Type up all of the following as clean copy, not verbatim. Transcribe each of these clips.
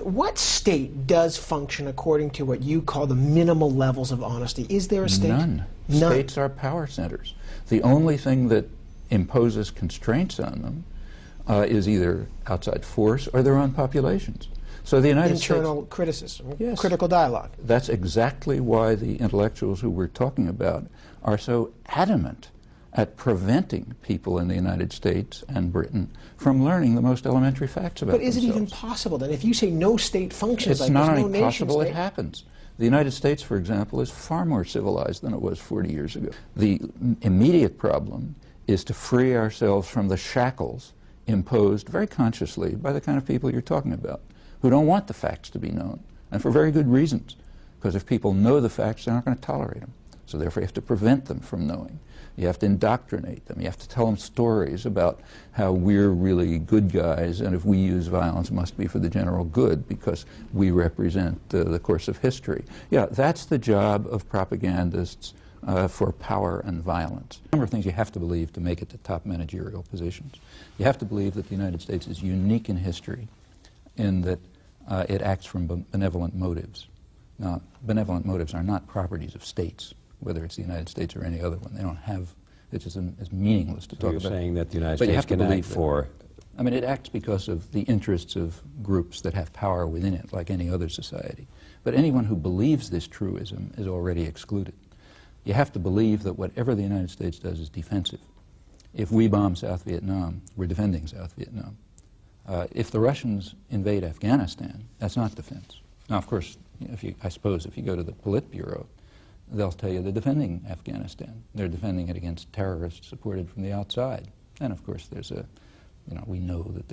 what state does function according to what you call the minimal levels of honesty? Is there a state? None. None. States are power centers. The only thing that imposes constraints on them is either outside force or their own populations. So the United States... Internal criticism, yes, critical dialogue. That's exactly why the intellectuals who we're talking about are so adamant at preventing people in the United States and Britain from learning the most elementary facts about themselves. But is it even possible then? If you say no state functions, it's like not there's no only nation possible, state. it happens. The United States, for example, is far more civilized than it was 40 years ago. The immediate problem is to free ourselves from the shackles imposed very consciously by the kind of people you're talking about, who don't want the facts to be known, and for very good reasons. Because if people know the facts, they're not going to tolerate them. So therefore you have to prevent them from knowing. You have to indoctrinate them. You have to tell them stories about how we're really good guys, and if we use violence, it must be for the general good because we represent the course of history. Yeah, that's the job of propagandists for power and violence. A number of things you have to believe to make it to top managerial positions. You have to believe that the United States is unique in history in that it acts from benevolent motives. Now, benevolent motives are not properties of states, whether it's the United States or any other one. They don't have, it's just it's meaningless to talk about. You're saying that the United States can act for... I mean, it acts because of the interests of groups that have power within it, like any other society. But anyone who believes this truism is already excluded. You have to believe that whatever the United States does is defensive. If we bomb South Vietnam, we're defending South Vietnam. If the Russians invade Afghanistan, that's not defense. Now, of course, I suppose if you go to the Politburo, they'll tell you they're defending Afghanistan. They're defending it against terrorists supported from the outside. And of course, there's a, we know that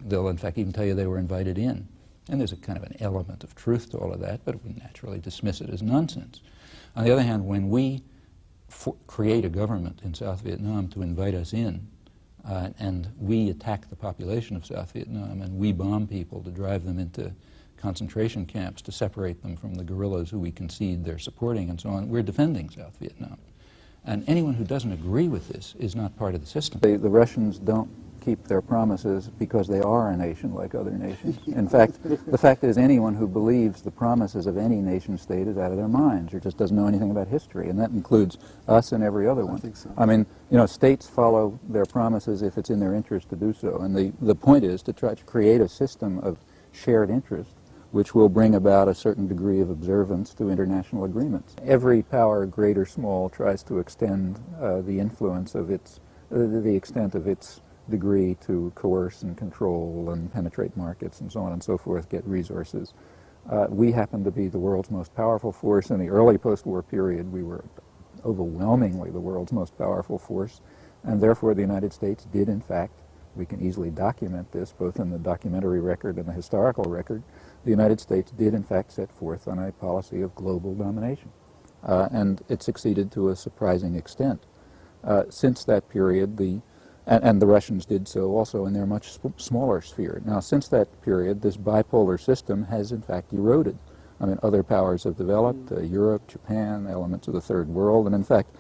they'll in fact even tell you they were invited in. And there's a kind of an element of truth to all of that, but we naturally dismiss it as nonsense. On the other hand, when we create a government in South Vietnam to invite us in, and we attack the population of South Vietnam, and we bomb people to drive them into concentration camps to separate them from the guerrillas who we concede they're supporting and so on, we're defending South Vietnam. And anyone who doesn't agree with this is not part of the system. The Russians don't keep their promises because they are a nation like other nations. In fact, the fact is anyone who believes the promises of any nation state is out of their minds or just doesn't know anything about history, and that includes us and every other one. I think so. I mean, states follow their promises if it's in their interest to do so, and the point is to try to create a system of shared interest which will bring about a certain degree of observance to international agreements. Every power, great or small, tries to extend the influence of the extent of its degree to coerce and control and penetrate markets and so on and so forth, get resources. We happen to be the world's most powerful force. In the early post-war period, we were overwhelmingly the world's most powerful force, and therefore the United States did, in fact, we can easily document this, both in the documentary record and the historical record, the United States did, in fact, set forth on a policy of global domination. And it succeeded to a surprising extent. Since that period, and the Russians did so also in their much smaller sphere. Now, since that period, this bipolar system has, in fact, eroded. I mean, other powers have developed, Europe, Japan, elements of the Third World, and in fact,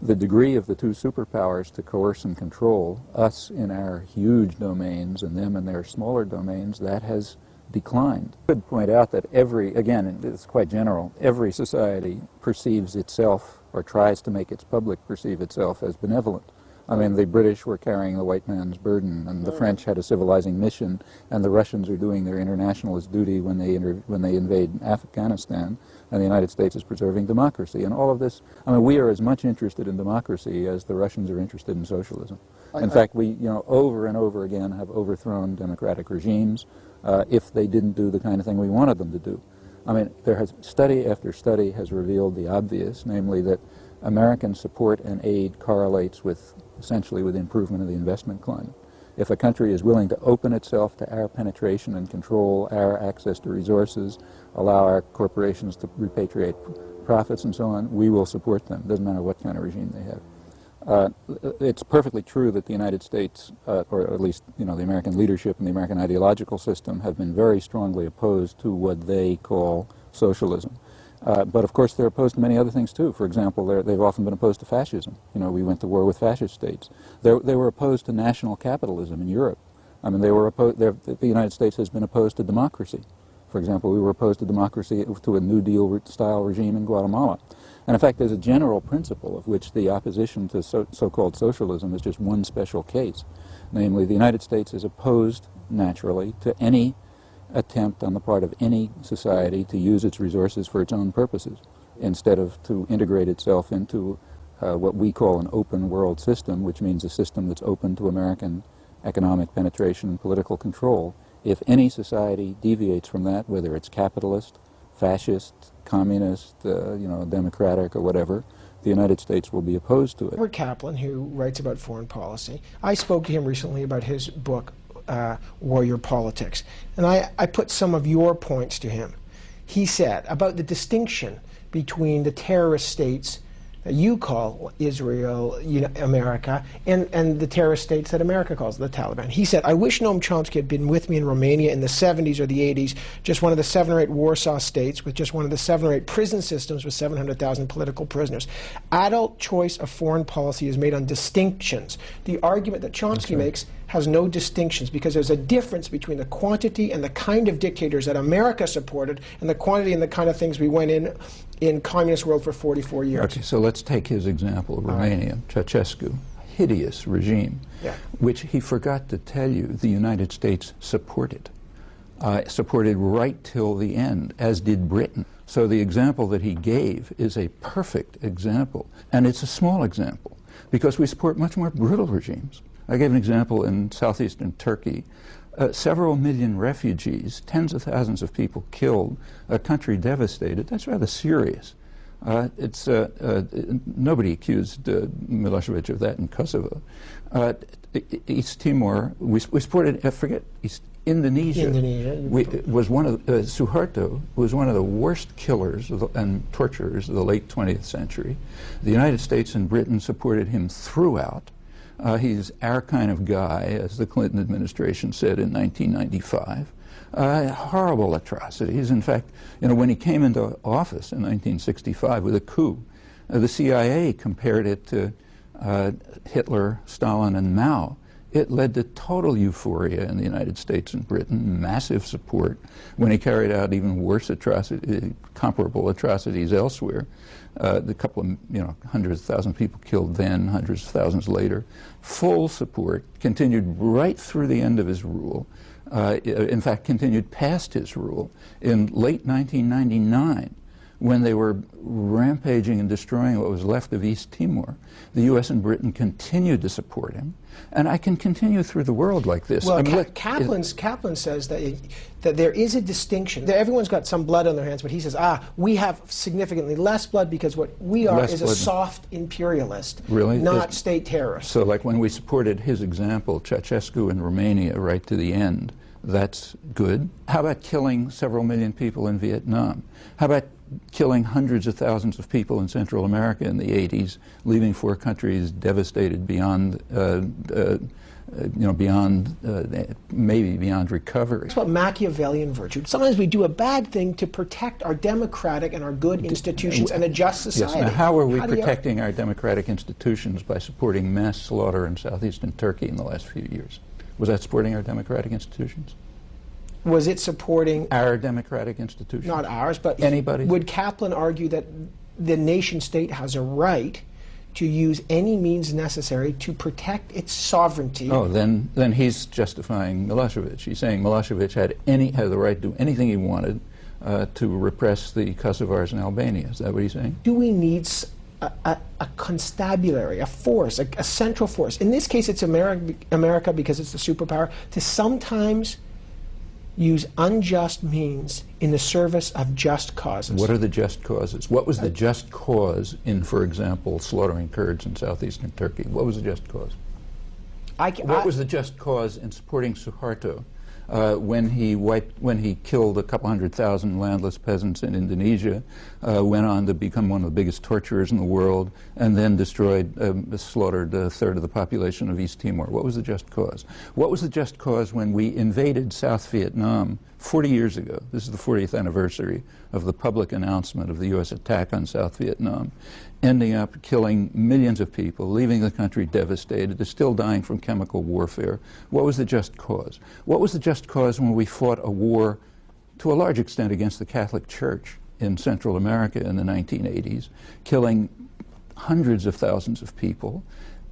the degree of the two superpowers to coerce and control us in our huge domains and them in their smaller domains, that has declined. I could point out that again, it's quite general, every society perceives itself or tries to make its public perceive itself as benevolent. I mean, the British were carrying the white man's burden, and the French had a civilizing mission, and the Russians are doing their internationalist duty when they invade Afghanistan, and the United States is preserving democracy. And all of this, I mean, we are as much interested in democracy as the Russians are interested in socialism. In fact, we, over and over again have overthrown democratic regimes if they didn't do the kind of thing we wanted them to do. I mean, study after study has revealed the obvious, namely that American support and aid correlates essentially with the improvement of the investment climate. If a country is willing to open itself to our penetration and control our access to resources, allow our corporations to repatriate profits and so on, we will support them. It doesn't matter what kind of regime they have. It's perfectly true that the United States, or at least the American leadership and the American ideological system, have been very strongly opposed to what they call socialism. But of course they're opposed to many other things too. For example, they've often been opposed to fascism. We went to war with fascist states. They were opposed to national capitalism in Europe. I mean, the United States has been opposed to democracy For example, we were opposed to democracy, to a New Deal-style regime in Guatemala. And in fact, there's a general principle of which the opposition to so-called socialism is just one special case. Namely, the United States is opposed, naturally, to any attempt on the part of any society to use its resources for its own purposes, instead of to integrate itself into what we call an open world system, which means a system that's open to American economic penetration and political control. If any society deviates from that, whether it's capitalist, fascist, communist, democratic or whatever, the United States will be opposed to it. Edward Kaplan, who writes about foreign policy, I spoke to him recently about his book, Warrior Politics, and I put some of your points to him. He said about the distinction between the terrorist states that you call Israel, America, and the terrorist states that America calls the Taliban. He said, I wish Noam Chomsky had been with me in Romania in the 70s or the 80s, just one of the 7 or 8 Warsaw states with just one of the 7 or 8 prison systems with 700,000 political prisoners. Adult choice of foreign policy is made on distinctions. The argument that Chomsky makes has no distinctions because there's a difference between the quantity and the kind of dictators that America supported and the quantity and the kind of things we went in communist world for 44 years. Okay, so let's take his example, Romania, Ceausescu, hideous regime, which he forgot to tell you the United States supported. Supported right till the end, as did Britain. So the example that he gave is a perfect example, and it's a small example, because we support much more brutal regimes. I gave an example in southeastern Turkey. Several million refugees, tens of thousands of people killed, a country devastated. That's rather serious. Nobody accused Milosevic of that in Kosovo. East Timor, we supported, Indonesia. Was one of Suharto was one of the worst killers and torturers of the late 20th century. The United States and Britain supported him throughout. He's our kind of guy, as the Clinton administration said in 1995. Horrible atrocities. In fact, when he came into office in 1965 with a coup, the CIA compared it to Hitler, Stalin, and Mao. It led to total euphoria in the United States and Britain, massive support. When he carried out even worse comparable atrocities elsewhere, the couple of, hundreds of thousands of people killed then, hundreds of thousands later, full support, continued right through the end of his rule. In fact, continued past his rule. In late 1999, when they were rampaging and destroying what was left of East Timor, the U.S. and Britain continued to support him. And I can continue through the world like this. Well, Kaplan says that there is a distinction. Everyone's got some blood on their hands, but he says, we have significantly less blood because what we are is a soft imperialist, not state terrorist. So like when we supported his example, Ceausescu in Romania right to the end, that's good. How about killing several million people in Vietnam? How about killing hundreds of thousands of people in Central America in the 80s, leaving 4 countries devastated beyond, maybe beyond recovery? It's about Machiavellian virtue. Sometimes we do a bad thing to protect our democratic and our good institutions and a just society. Yes. Now, how are we protecting our democratic institutions by supporting mass slaughter in southeastern Turkey in the last few years? Was that supporting our democratic institutions? Was it supporting our democratic institutions? Not ours, but anybody. Would Kaplan argue that the nation state has a right to use any means necessary to protect its sovereignty? Oh, then he's justifying Milosevic. He's saying Milosevic had the right to do anything he wanted to repress the Kosovars in Albania. Is that what he's saying? Do we need a constabulary, a force, a central force? In this case, it's America because it's the superpower, to sometimes use unjust means in the service of just causes. What are the just causes? What was the just cause in, for example, slaughtering Kurds in southeastern Turkey? What was the just cause? What was the just cause in supporting Suharto when he killed a couple 100,000 landless peasants in Indonesia, went on to become one of the biggest torturers in the world, and then slaughtered a third of the population of East Timor? What was the just cause? What was the just cause when we invaded South Vietnam 40 years ago? This is the 40th anniversary of the public announcement of the U.S. attack on South Vietnam, ending up killing millions of people, leaving the country devastated. They're still dying from chemical warfare. What was the just cause? What was the just cause when we fought a war to a large extent against the Catholic Church in Central America in the 1980s, killing hundreds of thousands of people,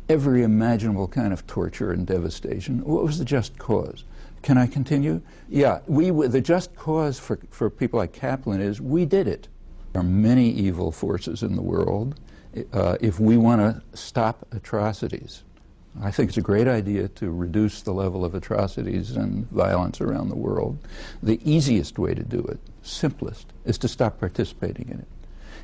every imaginable kind of torture and devastation. What was the just cause? Can I continue? Yeah, the just cause for people like Kaplan is we did it. There are many evil forces in the world. If we want to stop atrocities, I think it's a great idea to reduce the level of atrocities and violence around the world. The easiest way to do it, simplest, is to stop participating in it.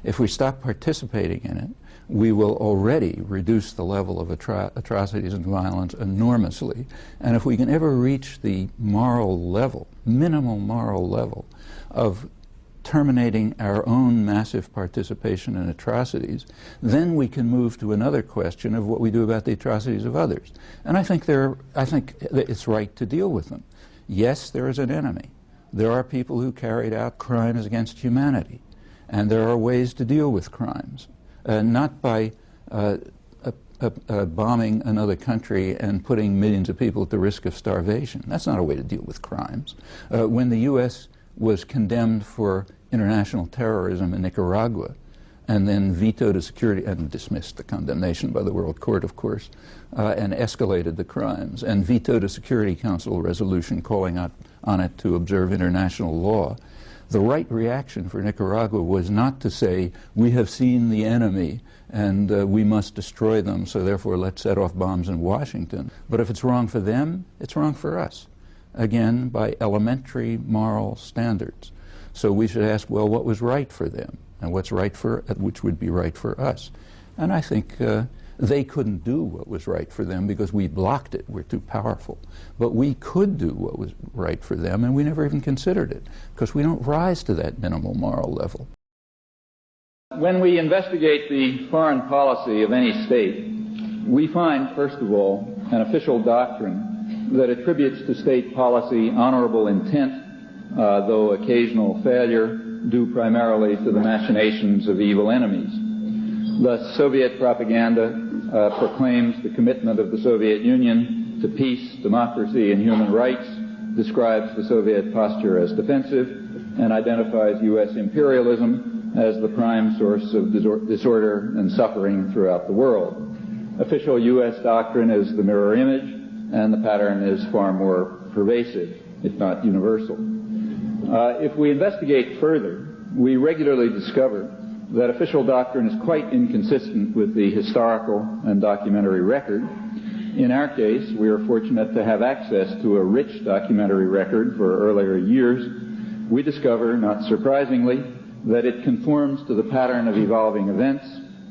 If we stop participating in it, we will already reduce the level of atrocities and violence enormously. And if we can ever reach the moral level, minimal moral level, of terminating our own massive participation in atrocities, then we can move to another question of what we do about the atrocities of others. And I think it's right to deal with them. Yes, there is an enemy. There are people who carried out crimes against humanity, and there are ways to deal with crimes, not by bombing another country and putting millions of people at the risk of starvation. That's not a way to deal with crimes. When the U.S. was condemned for international terrorism in Nicaragua, and then vetoed a security, and dismissed the condemnation by the World Court, of course, and escalated the crimes, and vetoed a Security Council resolution calling on it to observe international law, the right reaction for Nicaragua was not to say, we have seen the enemy and we must destroy them, so therefore let's set off bombs in Washington. But if it's wrong for them, it's wrong for us. Again, by elementary moral standards. So we should ask, well, what was right for them? And what's right which would be right for us? And I think they couldn't do what was right for them because we blocked it. We're too powerful. But we could do what was right for them, and we never even considered it because we don't rise to that minimal moral level. When we investigate the foreign policy of any state, we find, first of all, an official doctrine that attributes to state policy honorable intent, though occasional failure, due primarily to the machinations of evil enemies. Thus, Soviet propaganda proclaims the commitment of the Soviet Union to peace, democracy, and human rights, describes the Soviet posture as defensive, and identifies U.S. imperialism as the prime source of disorder and suffering throughout the world. Official U.S. doctrine is the mirror image, and the pattern is far more pervasive, if not universal. If we investigate further, we regularly discover that official doctrine is quite inconsistent with the historical and documentary record. In our case, we are fortunate to have access to a rich documentary record for earlier years. We discover, not surprisingly, that it conforms to the pattern of evolving events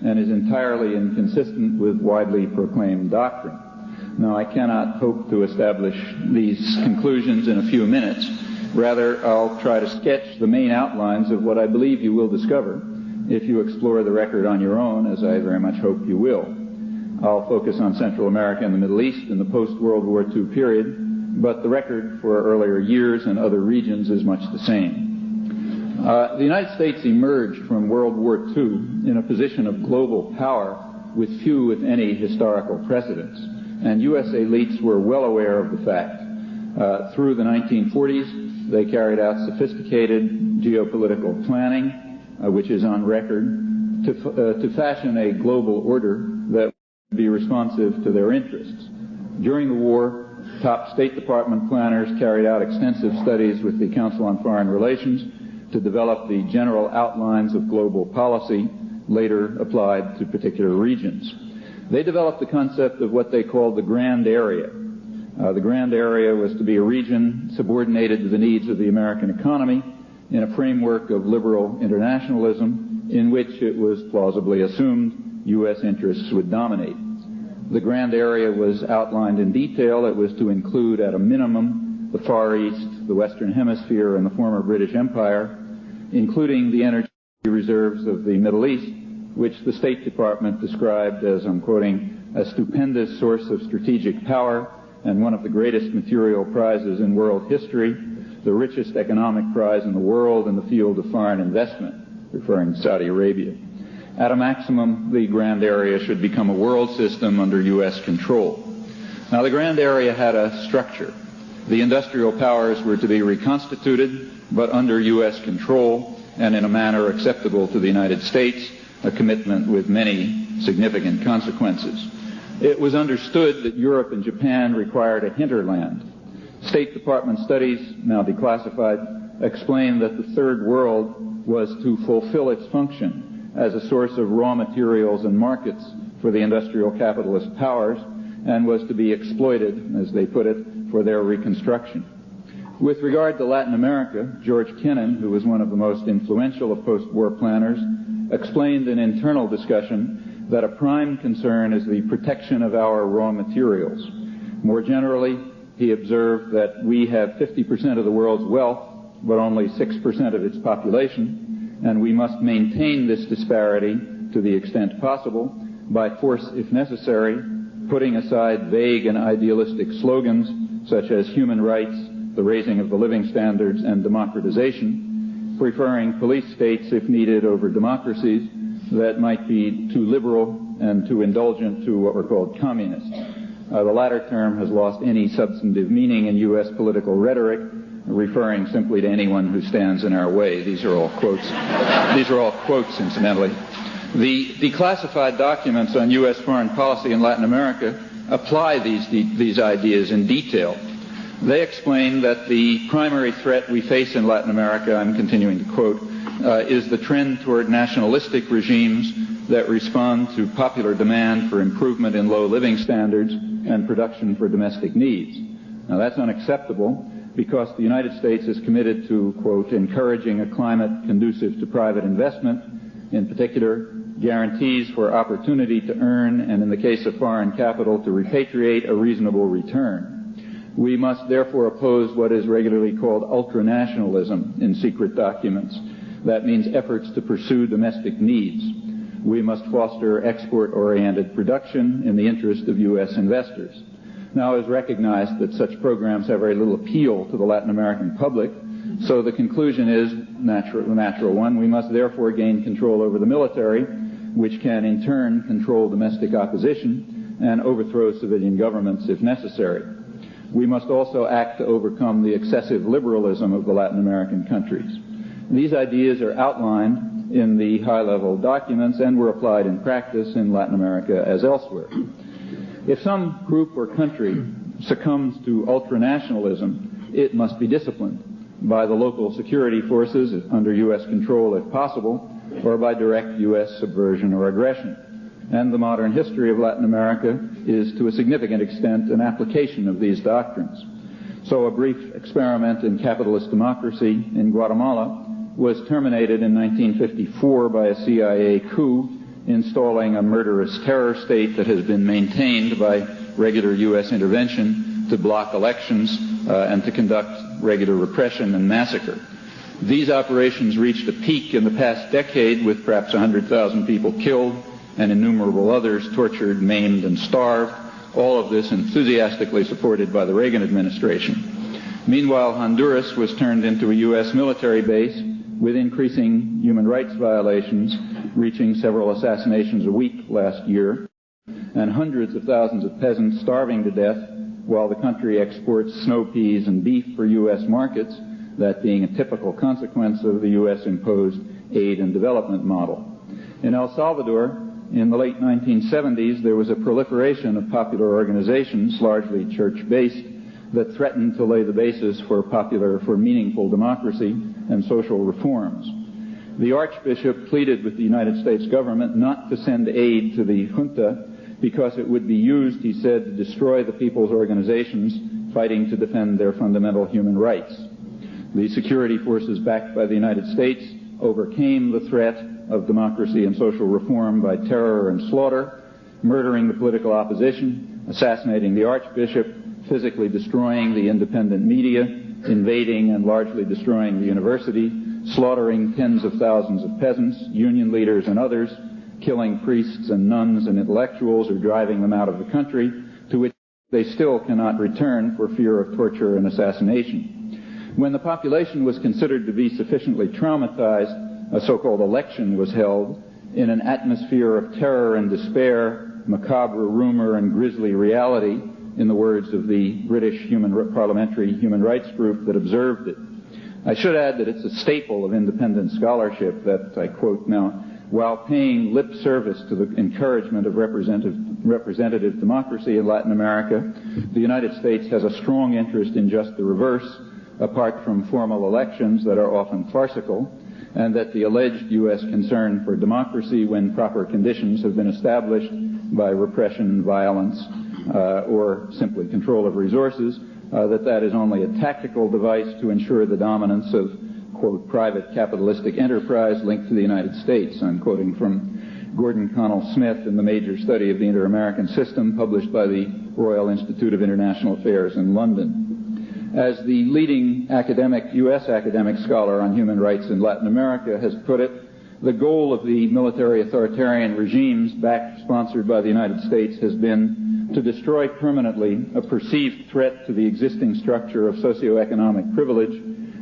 and is entirely inconsistent with widely proclaimed doctrine. Now, I cannot hope to establish these conclusions in a few minutes. Rather, I'll try to sketch the main outlines of what I believe you will discover if you explore the record on your own, as I very much hope you will. I'll focus on Central America and the Middle East in the post-World War II period, but the record for earlier years and other regions is much the same. The United States emerged from World War II in a position of global power with few, if any, historical precedents, and U.S. elites were well aware of the fact. Through the 1940s, they carried out sophisticated geopolitical planning, which is on record, to fashion a global order that would be responsive to their interests. During the war, top State Department planners carried out extensive studies with the Council on Foreign Relations to develop the general outlines of global policy, later applied to particular regions. They developed the concept of what they called the Grand Area. The Grand Area was to be a region subordinated to the needs of the American economy in a framework of liberal internationalism in which it was plausibly assumed U.S. interests would dominate. The Grand Area was outlined in detail. It was to include, at a minimum, the Far East, the Western Hemisphere, and the former British Empire, including the energy reserves of the Middle East, which the State Department described as, I'm quoting, a stupendous source of strategic power and one of the greatest material prizes in world history, the richest economic prize in the world in the field of foreign investment, referring to Saudi Arabia. At a maximum, the Grand Area should become a world system under U.S. control. Now, the Grand Area had a structure. The industrial powers were to be reconstituted, but under U.S. control and in a manner acceptable to the United States, a commitment with many significant consequences. It was understood that Europe and Japan required a hinterland. State Department studies, now declassified, explain that the Third World was to fulfill its function as a source of raw materials and markets for the industrial capitalist powers, and was to be exploited, as they put it, for their reconstruction. With regard to Latin America, George Kennan, who was one of the most influential of post-war planners, explained in internal discussion that a prime concern is the protection of our raw materials. More generally, he observed that we have 50% of the world's wealth, but only 6% of its population, and we must maintain this disparity to the extent possible by force if necessary, putting aside vague and idealistic slogans such as human rights, the raising of the living standards, and democratization, preferring police states, if needed, over democracies that might be too liberal and too indulgent to what were called communist. The latter term has lost any substantive meaning in U.S. political rhetoric, referring simply to anyone who stands in our way. These are all quotes. These are all quotes, incidentally. The declassified documents on U.S. foreign policy in Latin America apply these ideas in detail. They explain that the primary threat we face in Latin America, I'm continuing to quote, is the trend toward nationalistic regimes that respond to popular demand for improvement in low living standards and production for domestic needs. Now that's unacceptable because the United States is committed to, quote, encouraging a climate conducive to private investment, in particular guarantees for opportunity to earn, and in the case of foreign capital, to repatriate a reasonable return. We must therefore oppose what is regularly called ultranationalism in secret documents. That means efforts to pursue domestic needs. We must foster export-oriented production in the interest of U.S. investors. Now it is recognized that such programs have very little appeal to the Latin American public, so the conclusion is the natural one. We must therefore gain control over the military, which can in turn control domestic opposition and overthrow civilian governments if necessary. We must also act to overcome the excessive liberalism of the Latin American countries. These ideas are outlined in the high-level documents and were applied in practice in Latin America as elsewhere. If some group or country succumbs to ultranationalism, it must be disciplined by the local security forces under U.S. control if possible, or by direct U.S. subversion or aggression. And the modern history of Latin America is to a significant extent an application of these doctrines. So a brief experiment in capitalist democracy in Guatemala was terminated in 1954 by a CIA coup installing a murderous terror state that has been maintained by regular U.S. intervention to block elections and to conduct regular repression and massacre. These operations reached a peak in the past decade with perhaps 100,000 people killed and innumerable others tortured, maimed, and starved, all of this enthusiastically supported by the Reagan administration. Meanwhile, Honduras was turned into a U.S. military base with increasing human rights violations, reaching several assassinations a week last year, and hundreds of thousands of peasants starving to death while the country exports snow peas and beef for U.S. markets, that being a typical consequence of the U.S.-imposed aid and development model. In El Salvador, in the late 1970s, there was a proliferation of popular organizations, largely church-based, that threatened to lay the basis for meaningful democracy and social reforms. The Archbishop pleaded with the United States government not to send aid to the junta because it would be used, he said, to destroy the people's organizations fighting to defend their fundamental human rights. The security forces backed by the United States overcame the threat of democracy and social reform by terror and slaughter, murdering the political opposition, assassinating the Archbishop, physically destroying the independent media, invading and largely destroying the university, slaughtering tens of thousands of peasants, union leaders, and others, killing priests and nuns and intellectuals or driving them out of the country, to which they still cannot return for fear of torture and assassination. When the population was considered to be sufficiently traumatized, a so-called election was held in an atmosphere of terror and despair, macabre rumor and grisly reality. in the words of the British Parliamentary Human Rights Group that observed it. I should add that it's a staple of independent scholarship that, I quote now, while paying lip service to the encouragement of representative democracy in Latin America, the United States has a strong interest in just the reverse, apart from formal elections that are often farcical, and that the alleged U.S. concern for democracy when proper conditions have been established by repression, violence, or simply control of resources, that is only a tactical device to ensure the dominance of, quote, private capitalistic enterprise linked to the United States. I'm quoting from Gordon Connell Smith in the Major Study of the Inter-American System, published by the Royal Institute of International Affairs in London. As the leading U.S. academic scholar on human rights in Latin America has put it, the goal of the military authoritarian regimes sponsored by the United States has been to destroy permanently a perceived threat to the existing structure of socioeconomic privilege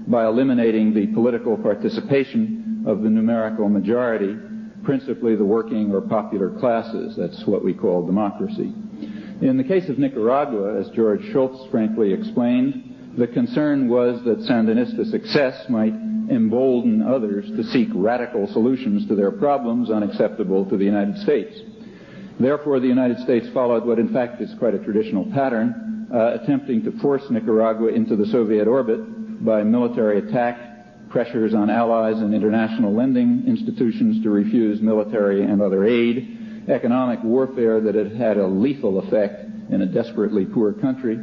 by eliminating the political participation of the numerical majority, principally the working or popular classes. That's what we call democracy. In the case of Nicaragua, as George Shultz frankly explained, the concern was that Sandinista success might embolden others to seek radical solutions to their problems unacceptable to the United States. Therefore, the United States followed what in fact is quite a traditional pattern, attempting to force Nicaragua into the Soviet orbit by military attack, pressures on allies and international lending institutions to refuse military and other aid, economic warfare that had a lethal effect in a desperately poor country,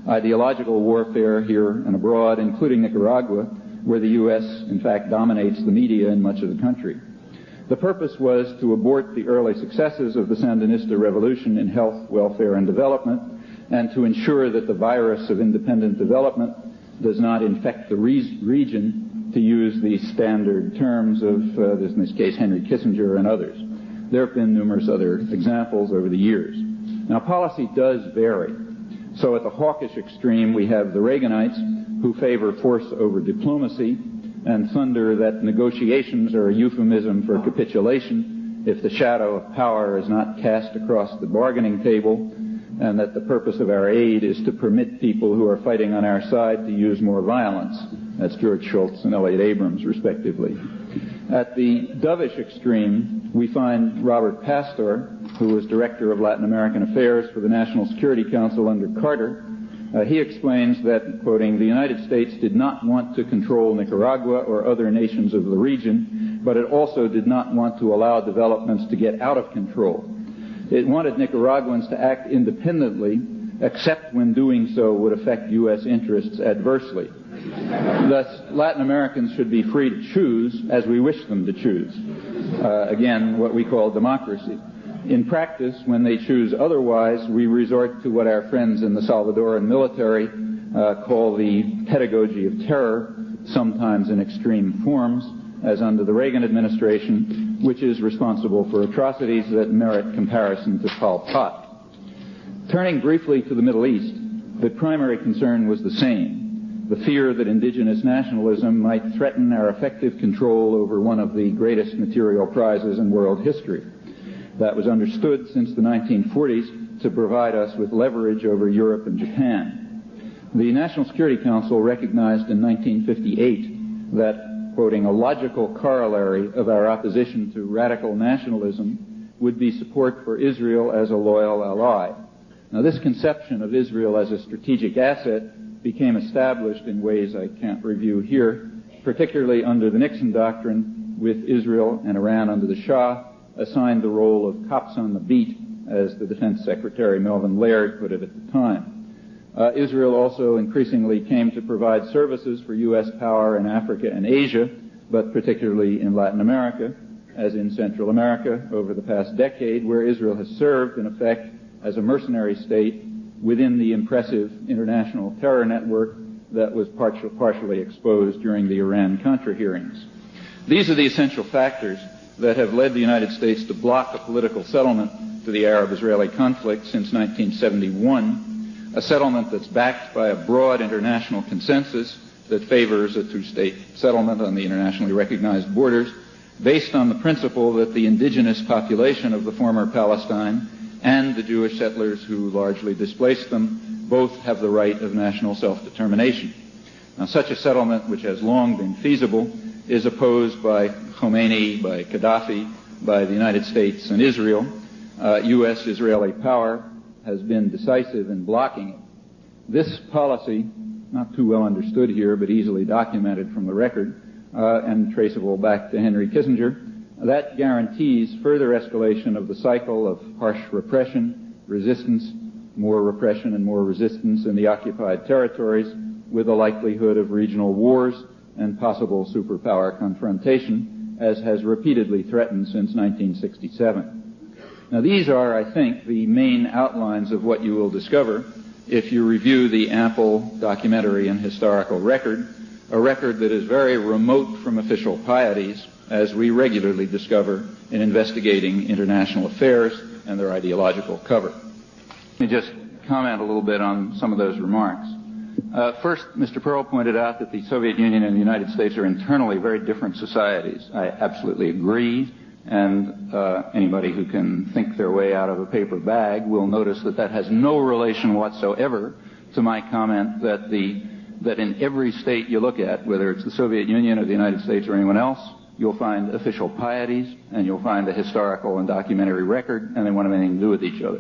ideological warfare here and abroad, including Nicaragua, where the U.S. in fact dominates the media in much of the country. The purpose was to abort the early successes of the Sandinista revolution in health, welfare, and development, and to ensure that the virus of independent development does not infect the region, to use the standard terms of, in this case, Henry Kissinger and others. There have been numerous other examples over the years. Now, policy does vary. So at the hawkish extreme, we have the Reaganites, who favor force over diplomacy and thunder that negotiations are a euphemism for capitulation if the shadow of power is not cast across the bargaining table, and that the purpose of our aid is to permit people who are fighting on our side to use more violence. That's George Shultz and Elliott Abrams, respectively. At the dovish extreme, we find Robert Pastor, who was Director of Latin American Affairs for the National Security Council under Carter. He explains that, quoting, the United States did not want to control Nicaragua or other nations of the region, but it also did not want to allow developments to get out of control. It wanted Nicaraguans to act independently, except when doing so would affect U.S. interests adversely. Thus, Latin Americans should be free to choose as we wish them to choose. Again, what we call democracy. In practice, when they choose otherwise, we resort to what our friends in the Salvadoran military call the pedagogy of terror, sometimes in extreme forms, as under the Reagan administration, which is responsible for atrocities that merit comparison to Pol Pot. Turning briefly to the Middle East, the primary concern was the same: the fear that indigenous nationalism might threaten our effective control over one of the greatest material prizes in world history. That was understood since the 1940s to provide us with leverage over Europe and Japan. The National Security Council recognized in 1958 that, quoting, a logical corollary of our opposition to radical nationalism would be support for Israel as a loyal ally. Now, this conception of Israel as a strategic asset became established in ways I can't review here, particularly under the Nixon Doctrine, with Israel and Iran under the Shah assigned the role of cops on the beat, as the Defense Secretary Melvin Laird put it at the time. Israel also increasingly came to provide services for U.S. power in Africa and Asia, but particularly in Latin America, as in Central America over the past decade, where Israel has served, in effect, as a mercenary state within the impressive international terror network that was partially exposed during the Iran-Contra hearings. These are the essential factors that have led the United States to block a political settlement to the Arab-Israeli conflict since 1971, a settlement that's backed by a broad international consensus that favors a two-state settlement on the internationally recognized borders, based on the principle that the indigenous population of the former Palestine and the Jewish settlers who largely displaced them both have the right of national self-determination. Now, such a settlement, which has long been feasible, is opposed by Khomeini, by Gaddafi, by the United States and Israel. U.S.-Israeli power has been decisive in blocking it. This policy, not too well understood here, but easily documented from the record and traceable back to Henry Kissinger, that guarantees further escalation of the cycle of harsh repression, resistance, more repression and more resistance in the occupied territories, with the likelihood of regional wars and possible superpower confrontation, as has repeatedly threatened since 1967. Now, these are, I think, the main outlines of what you will discover if you review the ample documentary and historical record, a record that is very remote from official pieties, as we regularly discover in investigating international affairs and their ideological cover. Let me just comment a little bit on some of those remarks. First, Mr. Pearl pointed out that the Soviet Union and the United States are internally very different societies. I absolutely agree, and anybody who can think their way out of a paper bag will notice that that has no relation whatsoever to my comment that in every state you look at, whether it's the Soviet Union or the United States or anyone else, you'll find official pieties, and you'll find a historical and documentary record, and they want to have anything to do with each other.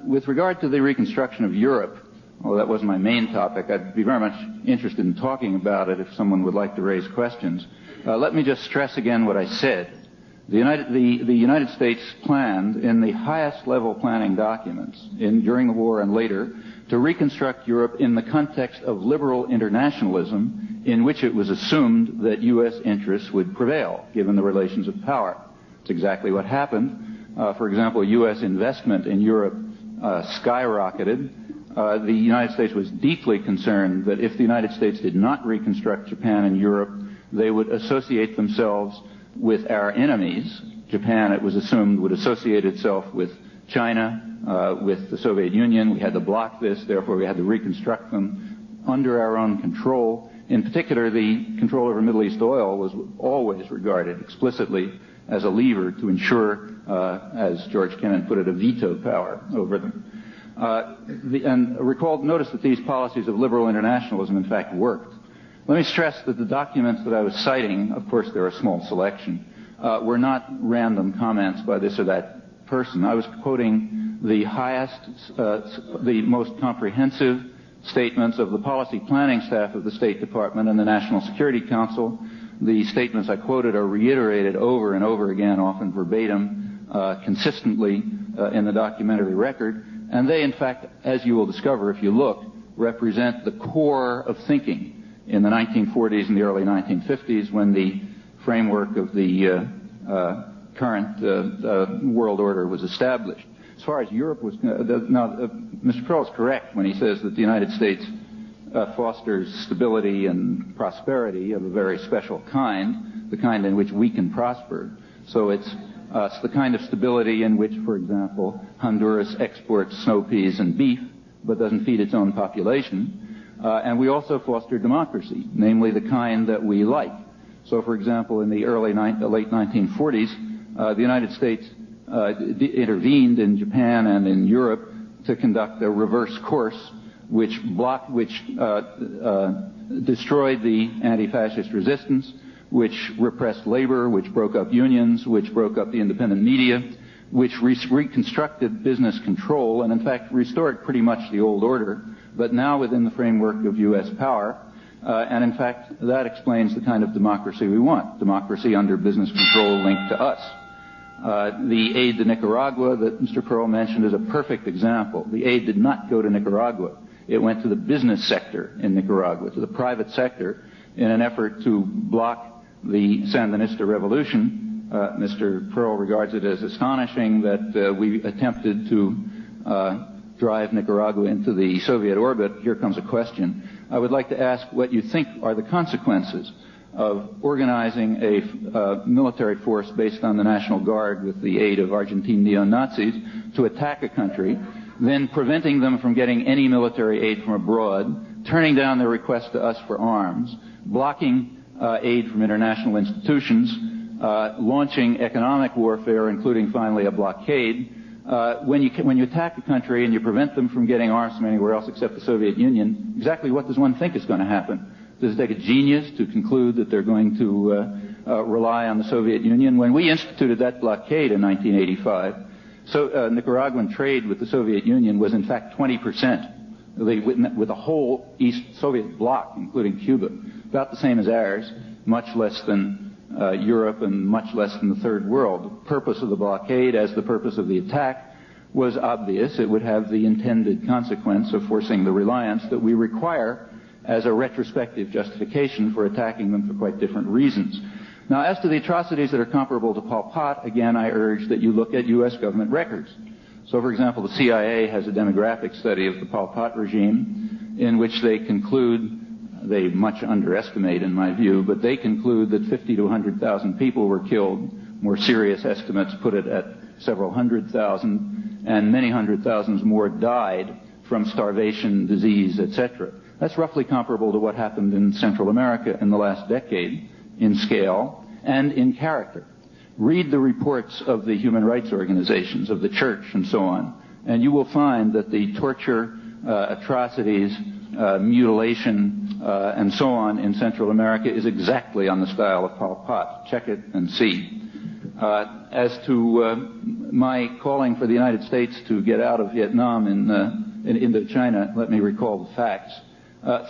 With regard to the reconstruction of Europe, well, that wasn't my main topic. I'd be very much interested in talking about it if someone would like to raise questions. Let me just stress again what I said. The United States planned in the highest level planning documents during the war and later to reconstruct Europe in the context of liberal internationalism, in which it was assumed that U.S. interests would prevail, given the relations of power. It's exactly what happened. For example, U.S. investment in Europe skyrocketed. The United States was deeply concerned that if the United States did not reconstruct Japan and Europe, they would associate themselves with our enemies. Japan, it was assumed, would associate itself with China, with the Soviet Union. We had to block this, therefore we had to reconstruct them under our own control. In particular, the control over Middle East oil was always regarded explicitly as a lever to ensure, as George Kennan put it, a veto power over them. Notice that these policies of liberal internationalism, in fact, worked. Let me stress that the documents that I was citing, of course they're a small selection, were not random comments by this or that person. I was quoting the the most comprehensive statements of the policy planning staff of the State Department and the National Security Council. The statements I quoted are reiterated over and over again, often verbatim, consistently in the documentary record. And they, in fact, as you will discover if you look, represent the core of thinking in the 1940s and the early 1950s, when the framework of the current world order was established. As far as Europe was, Mr. Pearl is correct when he says that the United States fosters stability and prosperity of a very special kind, the kind in which we can prosper. So it's the kind of stability in which, for example, Honduras exports snow peas and beef, but doesn't feed its own population. And we also foster democracy, namely the kind that we like. So, for example, in the late 1940s, the United States intervened in Japan and in Europe to conduct a reverse course, which destroyed the anti-fascist resistance, which repressed labor, which broke up unions, which broke up the independent media, which reconstructed business control, and in fact restored pretty much the old order, but now within the framework of U.S. power. And in fact, that explains the kind of democracy we want, democracy under business control linked to us. The aid to Nicaragua that Mr. Pearl mentioned is a perfect example. The aid did not go to Nicaragua. It went to the business sector in Nicaragua, to the private sector, in an effort to block the Sandinista revolution. Mr. Pearl regards it as astonishing that we attempted to drive Nicaragua into the Soviet orbit. Here comes a question. I would like to ask what you think are the consequences of organizing a military force based on the National Guard with the aid of Argentine neo-Nazis to attack a country, then preventing them from getting any military aid from abroad, turning down their request to us for arms, blocking aid from international institutions, launching economic warfare, including finally a blockade, when you attack a country and you prevent them from getting arms from anywhere else except the Soviet Union, exactly what does one think is going to happen? Does it take a genius to conclude that they're going to rely on the Soviet Union? When we instituted that blockade in 1985, Nicaraguan trade with the Soviet Union was in fact 20%. With the whole East Soviet bloc, including Cuba, about the same as ours, much less than Europe and much less than the Third World. The purpose of the blockade, as the purpose of the attack, was obvious. It would have the intended consequence of forcing the reliance that we require as a retrospective justification for attacking them for quite different reasons. Now, as to the atrocities that are comparable to Pol Pot, again, I urge that you look at U.S. government records. So, for example, the CIA has a demographic study of the Pol Pot regime in which they conclude, they much underestimate in my view, but they conclude that 50 to 100,000 people were killed. More serious estimates put it at several hundred thousand, and many hundred thousands more died from starvation, disease, etc. That's roughly comparable to what happened in Central America in the last decade in scale and in character. Read the reports of the human rights organizations, of the church, and so on, and you will find that the torture, atrocities, mutilation, and so on in Central America is exactly on the style of Pol Pot. Check it and see. As to my calling for the United States to get out of Vietnam in Indochina, let me recall the facts.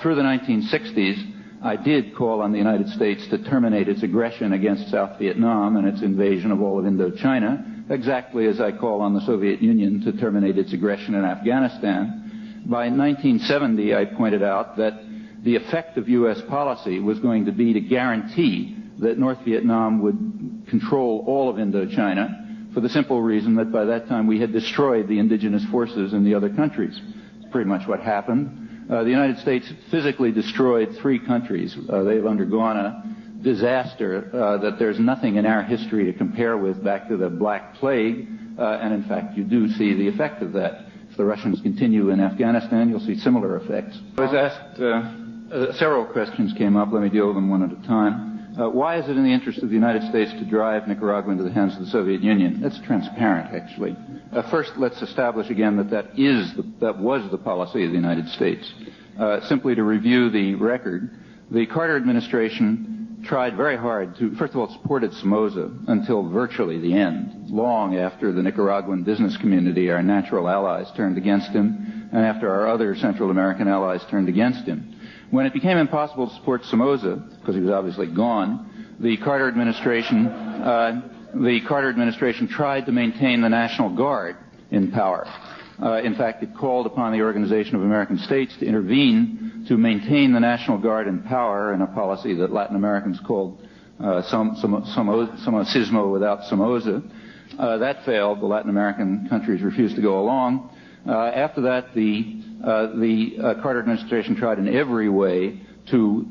Through the 1960s, I did call on the United States to terminate its aggression against South Vietnam and its invasion of all of Indochina, exactly as I call on the Soviet Union to terminate its aggression in Afghanistan. By 1970, I pointed out that the effect of U.S. policy was going to be to guarantee that North Vietnam would control all of Indochina, for the simple reason that by that time we had destroyed the indigenous forces in the other countries. It's pretty much what happened. The United States physically destroyed 3 countries. They've undergone a disaster that there's nothing in our history to compare with back to the Black Plague, and in fact you do see the effect of that. If the Russians continue in Afghanistan, you'll see similar effects. I was asked, several questions came up. Let me deal with them one at a time. Why is it in the interest of the United States to drive Nicaragua into the hands of the Soviet Union? That's transparent, actually. First, let's establish again that that was the policy of the United States. Simply to review the record, the Carter administration tried very hard to, first of all, supported Somoza until virtually the end, long after the Nicaraguan business community, our natural allies, turned against him, and after our other Central American allies turned against him. When it became impossible to support Somoza, because he was obviously gone, the Carter administration tried to maintain the National Guard in power. In fact, it called upon the Organization of American States to intervene to maintain the National Guard in power in a policy that Latin Americans called Somocismo without Somoza. That failed. The Latin American countries refused to go along. After that, the Carter administration tried in every way to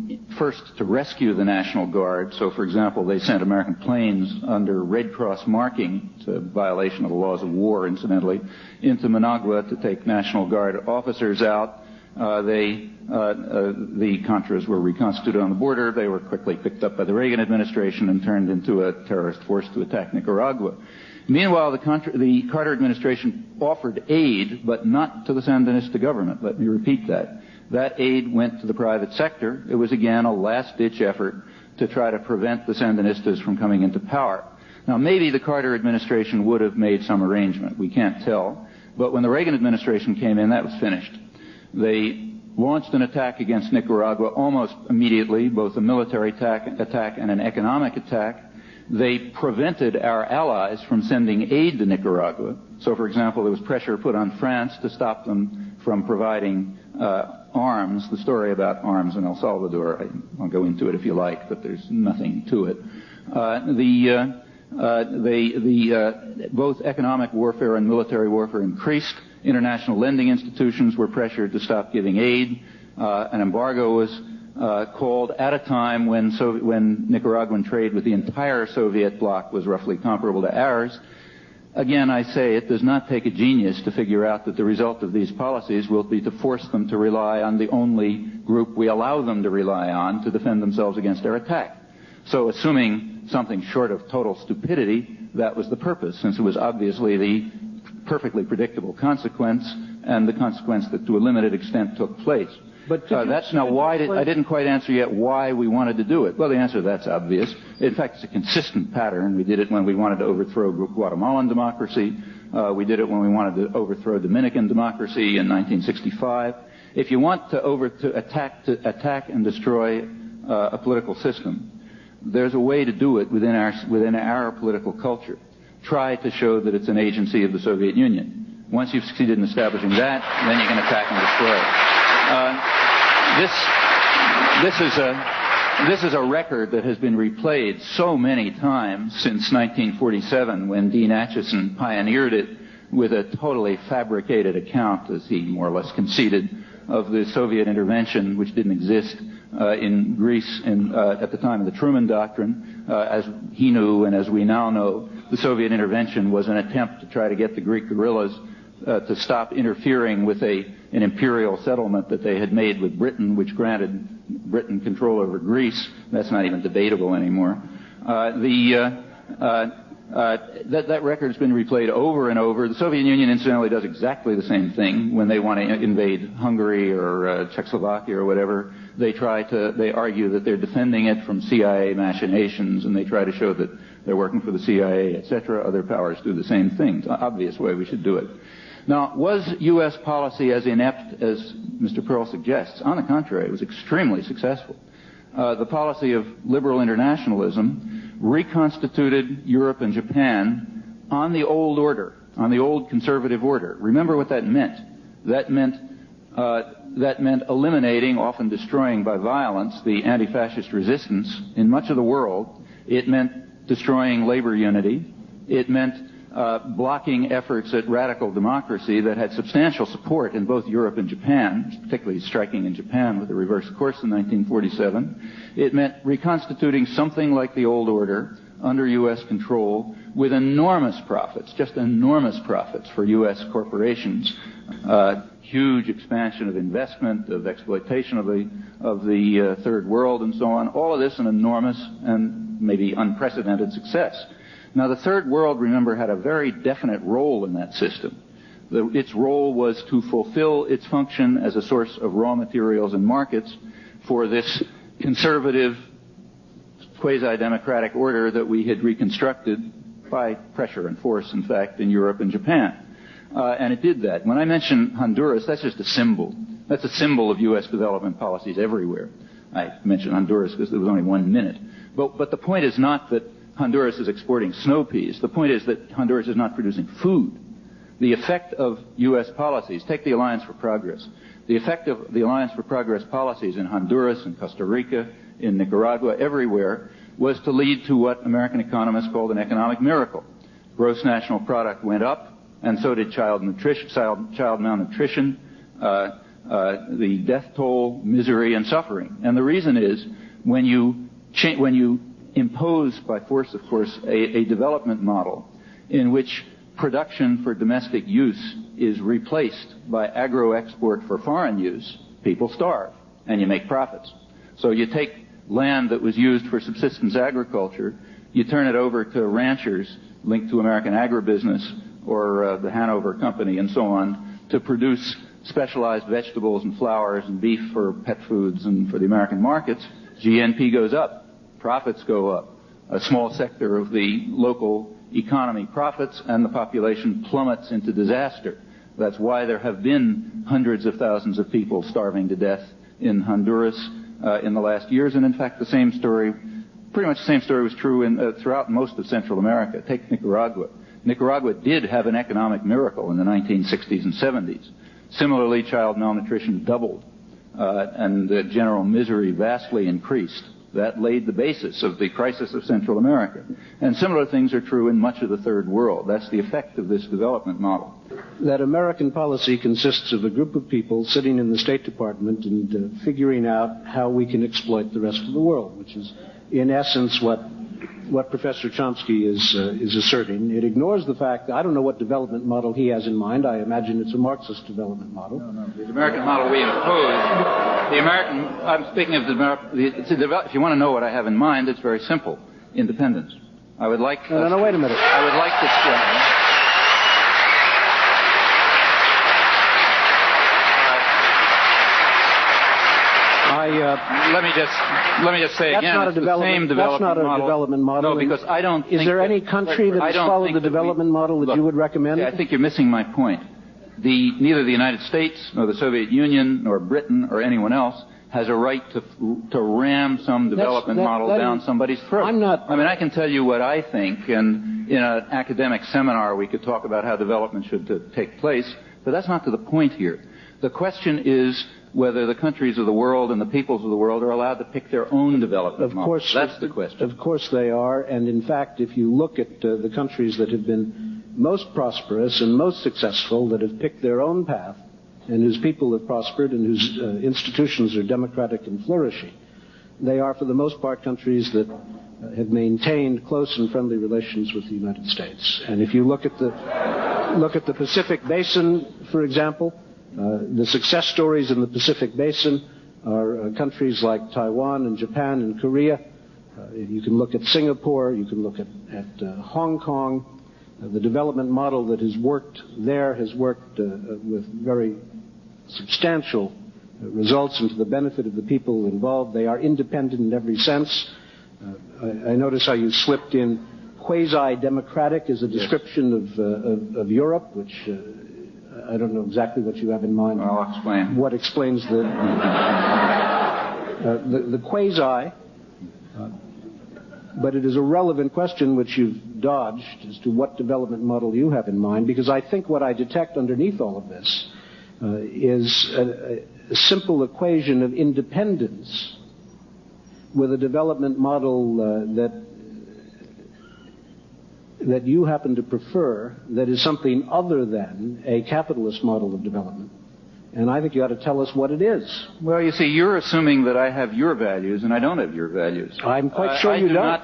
rescue the National Guard. So, for example, they sent American planes under Red Cross marking, it's a violation of the laws of war, incidentally, into Managua to take National Guard officers out. The Contras were reconstituted on the border. They were quickly picked up by the Reagan administration and turned into a terrorist force to attack Nicaragua. Meanwhile, the Carter administration offered aid, but not to the Sandinista government. Let me repeat that. That aid went to the private sector. It was, again, a last-ditch effort to try to prevent the Sandinistas from coming into power. Now, maybe the Carter administration would have made some arrangement. We can't tell. But when the Reagan administration came in, that was finished. They launched an attack against Nicaragua almost immediately, both a military attack and an economic attack. They prevented our allies from sending aid to Nicaragua. So, for example, there was pressure put on France to stop them from providing arms. The story about arms in El Salvador, I'll go into it if you like, but there's nothing to it. Both economic warfare and military warfare increased. International lending institutions were pressured to stop giving aid. An embargo was called at a time when Nicaraguan trade with the entire Soviet bloc was roughly comparable to ours. Again, I say it does not take a genius to figure out that the result of these policies will be to force them to rely on the only group we allow them to rely on to defend themselves against our attack. So assuming something short of total stupidity, that was the purpose, since it was obviously the perfectly predictable consequence, and the consequence that to a limited extent took place. But that's now why I didn't quite answer yet why we wanted to do it. Well, the answer to that's obvious. In fact, it's a consistent pattern. We did it when we wanted to overthrow Guatemalan democracy. We did it when we wanted to overthrow Dominican democracy in 1965. If you want to attack and destroy a political system, there's a way to do it within our political culture. Try to show that it's an agency of the Soviet Union. Once you've succeeded in establishing that, then you can attack and destroy. This is a record that has been replayed so many times since 1947, when Dean Acheson pioneered it with a totally fabricated account, as he more or less conceded, of the Soviet intervention, which didn't exist in Greece at the time of the Truman Doctrine. As he knew and as we now know, the Soviet intervention was an attempt to try to get the Greek guerrillas to stop interfering with an imperial settlement that they had made with Britain, which granted Britain control over Greece. That's not even debatable anymore. That record has been replayed over and over. The Soviet Union, incidentally, does exactly the same thing when they want to invade Hungary or Czechoslovakia or whatever. They argue that they're defending it from CIA machinations, and they try to show that they're working for the CIA, etc. Other powers do the same thing. It's an obvious way we should do it. Now, was U.S. policy as inept as Mr. Pearl suggests? On the contrary, it was extremely successful. The policy of liberal internationalism reconstituted Europe and Japan on the old order, on the old conservative order. Remember what that meant. That meant eliminating, often destroying by violence, the anti-fascist resistance in much of the world. It meant destroying labor unity. It meant blocking efforts at radical democracy that had substantial support in both Europe and Japan, particularly striking in Japan with the reverse course in 1947. It meant reconstituting something like the old order under U.S. control with enormous profits, just enormous profits for U.S. corporations, huge expansion of investment, of exploitation of the third world and so on. All of this an enormous and maybe unprecedented success. Now, the Third World, remember, had a very definite role in that system. Its role was to fulfill its function as a source of raw materials and markets for this conservative, quasi-democratic order that we had reconstructed by pressure and force, in fact, in Europe and Japan. And it did that. When I mention Honduras, that's just a symbol. That's a symbol of U.S. development policies everywhere. I mentioned Honduras because there was only 1 minute. But the point is not that Honduras is exporting snow peas. The point is that Honduras is not producing food. The effect of U.S. policies, take the Alliance for Progress. The effect of the Alliance for Progress policies in Honduras, in Costa Rica, in Nicaragua, everywhere, was to lead to what American economists called an economic miracle. Gross national product went up, and so did child malnutrition, the death toll, misery, and suffering. And the reason is, when you impose by force, of course, a development model in which production for domestic use is replaced by agro-export for foreign use, people starve, and you make profits. So you take land that was used for subsistence agriculture, you turn it over to ranchers linked to American agribusiness or the Hanover Company and so on to produce specialized vegetables and flowers and beef for pet foods and for the American markets. GNP goes up. Profits go up. A small sector of the local economy profits, and the population plummets into disaster. That's why there have been hundreds of thousands of people starving to death in Honduras in the last years. And in fact, pretty much the same story was true throughout most of Central America. Take Nicaragua. Nicaragua did have an economic miracle in the 1960s and 70s. Similarly, child malnutrition doubled, and general misery vastly increased. That laid the basis of the crisis of Central America. And similar things are true in much of the Third World. That's the effect of this development model. That American policy consists of a group of people sitting in the State Department and figuring out how we can exploit the rest of the world, which is, in essence, what Professor Chomsky is asserting. It ignores the fact that I don't know what development model he has in mind. I imagine it's a Marxist development model. No. The American model we impose, I'm speaking of if you want to know what I have in mind, it's very simple. Independence. I would like... No, wait a minute. I would like to... Let me just say again, it's the same development model. That's not a development model. No, because I don't think... Is there any country that has followed the development model that you would recommend? I think you're missing my point. Neither the United States, nor the Soviet Union, nor Britain, or anyone else has a right to ram some development model down somebody's throat. I mean, I can tell you what I think, and in an academic seminar we could talk about how development should take place, but that's not to the point here. The question is whether the countries of the world and the peoples of the world are allowed to pick their own development model. That's the question. Of course they are, and in fact, if you look at the countries that have been most prosperous and most successful, that have picked their own path, and whose people have prospered and whose institutions are democratic and flourishing, they are, for the most part, countries that have maintained close and friendly relations with the United States. And if you look at the Pacific Basin, for example, the success stories in the Pacific Basin are countries like Taiwan and Japan and Korea. You can look at Singapore. You can look at Hong Kong. The development model that has worked there has worked with very substantial results and to the benefit of the people involved. They are independent in every sense. I notice how you slipped in quasi-democratic as a description of Europe, which I don't know exactly what you have in mind. I'll explain. What explains the quasi, but it is a relevant question which you've dodged as to what development model you have in mind, because I think what I detect underneath all of this is a simple equation of independence with a development model that you happen to prefer that is something other than a capitalist model of development. And I think you ought to tell us what it is. Well, you see, you're assuming that I have your values, and I don't have your values. I'm quite sure you don't.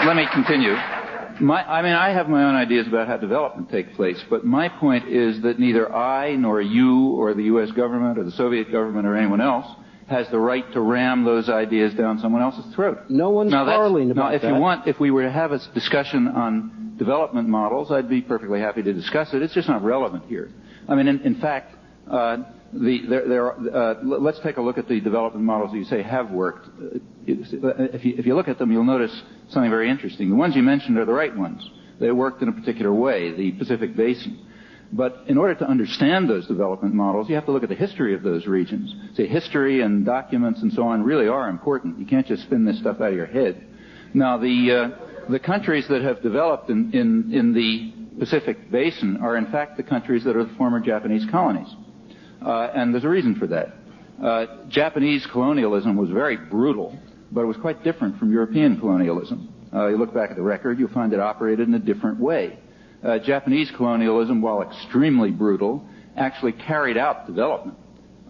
Let me continue. I have my own ideas about how development takes place, but my point is that neither I, nor you, or the U.S. government, or the Soviet government, or anyone else has the right to ram those ideas down someone else's throat. No one's quarreling about that. If we were to have a discussion on development models, I'd be perfectly happy to discuss it. It's just not relevant here. I mean, in fact, let's take a look at the development models that you say have worked. If you look at them, you'll notice something very interesting. The ones you mentioned are the right ones. They worked in a particular way, the Pacific Basin. But in order to understand those development models, you have to look at the history of those regions. See, history and documents and so on really are important. You can't just spin this stuff out of your head. Now, the countries that have developed in the Pacific Basin are, in fact, the countries that are the former Japanese colonies. And there's a reason for that. Japanese colonialism was very brutal, but it was quite different from European colonialism. You look back at the record, you'll find it operated in a different way. Japanese colonialism, while extremely brutal, actually carried out development.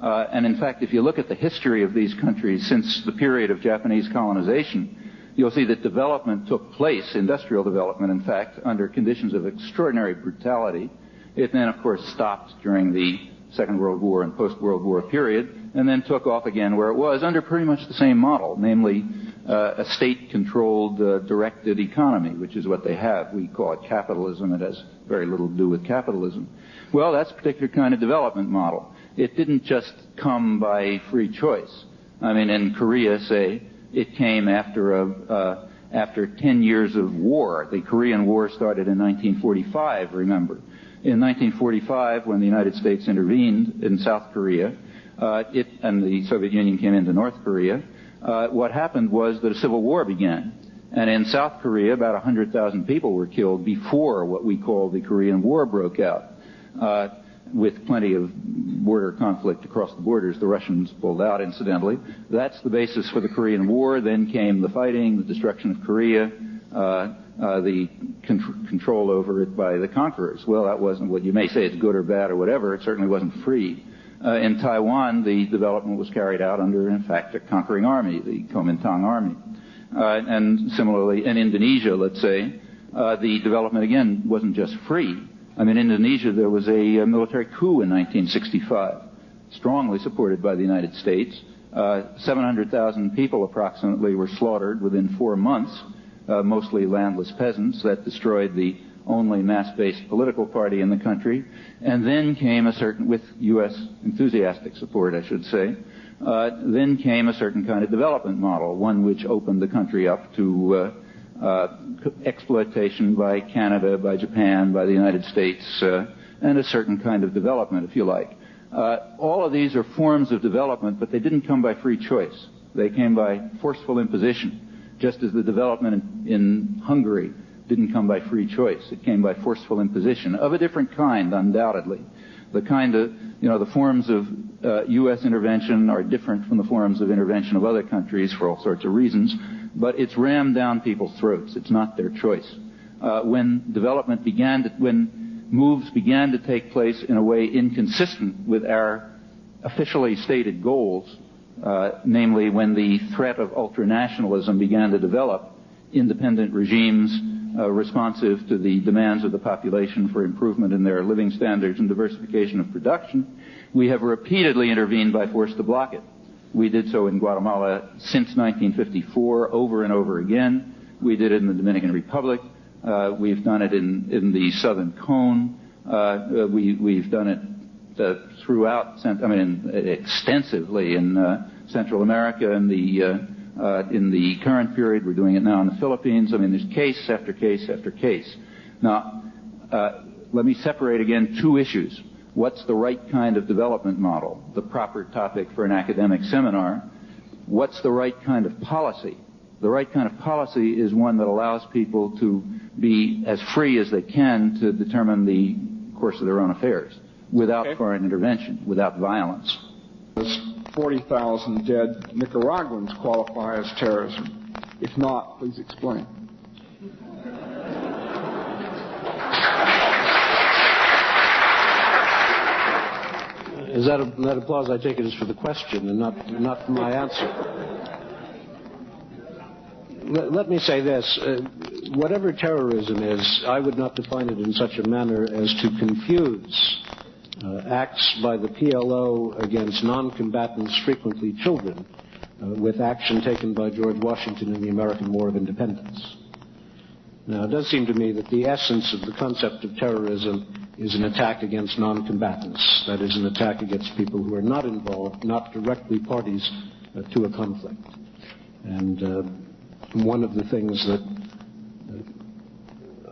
And in fact, if you look at the history of these countries since the period of Japanese colonization, you'll see that development took place, industrial development, in fact, under conditions of extraordinary brutality. It then, of course, stopped during the Second World War and post-World War period, and then took off again where it was under pretty much the same model, namely a state-controlled, directed economy, which is what they have. We call it capitalism. It has very little to do with capitalism. Well, that's a particular kind of development model. It didn't just come by free choice. I mean, in Korea, say, it came after 10 years of war. The Korean War started in 1945, remember. In 1945, when the United States intervened in South Korea, and the Soviet Union came into North Korea, what happened was that a civil war began. And in South Korea, about 100,000 people were killed before what we call the Korean War broke out, with plenty of border conflict across the borders. The Russians pulled out, incidentally. That's the basis for the Korean War. Then came the fighting, the destruction of Korea, the control over it by the conquerors. Well, that wasn't what you may say it's good or bad or whatever. It certainly wasn't free. In Taiwan, the development was carried out under, in fact, a conquering army, the Kuomintang army. And similarly, in Indonesia, let's say, the development, again, wasn't just free. I mean, in Indonesia, there was a military coup in 1965, strongly supported by the United States. 700,000 people approximately were slaughtered within 4 months, mostly landless peasants. That destroyed the only mass-based political party in the country, and then came with U.S. enthusiastic support, I should say, then came a certain kind of development model, one which opened the country up to exploitation by Canada, by Japan, by the United States, and a certain kind of development, if you like. All of these are forms of development, but they didn't come by free choice. They came by forceful imposition, just as the development in Hungary didn't come by free choice. It came by forceful imposition of a different kind, undoubtedly. The kind of, the forms of U.S. intervention are different from the forms of intervention of other countries for all sorts of reasons, but it's rammed down people's throats. It's not their choice. When moves began to take place in a way inconsistent with our officially stated goals, namely when the threat of ultranationalism began to develop, independent regimes responsive to the demands of the population for improvement in their living standards and diversification of production, we have repeatedly intervened by force to block it. We did so in Guatemala since 1954, over and over again. We did it in the Dominican Republic. We've done it in the Southern Cone. We've done it throughout, extensively in Central America in the current period. We're doing it now in the Philippines. There's case after case after case. Now, let me separate again two issues. What's the right kind of development model? The proper topic for an academic seminar. What's the right kind of policy? The right kind of policy is one that allows people to be as free as they can to determine the course of their own affairs without foreign intervention, without violence. 40,000 dead Nicaraguans qualify as terrorism? If not, please explain. That applause, I take it, is for the question and not for my answer. Let me say this. Whatever terrorism is, I would not define it in such a manner as to confuse acts by the PLO against non-combatants, frequently children, with action taken by George Washington in the American War of Independence. Now, it does seem to me that the essence of the concept of terrorism is an attack against non-combatants. That is, an attack against people who are not involved, not directly parties to a conflict. And one of the things that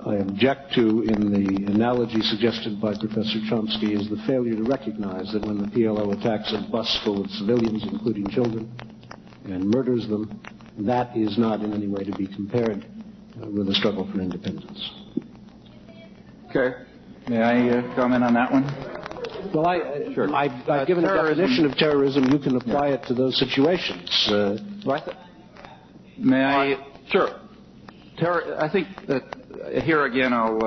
I object to in the analogy suggested by Professor Chomsky is the failure to recognize that when the PLO attacks a bus full of civilians, including children, and murders them, that is not in any way to be compared with the struggle for independence. Okay. May I comment on that one? Well, sure. I've given a definition of terrorism. You can apply it to those situations. May I? Sure. I think that here again I'll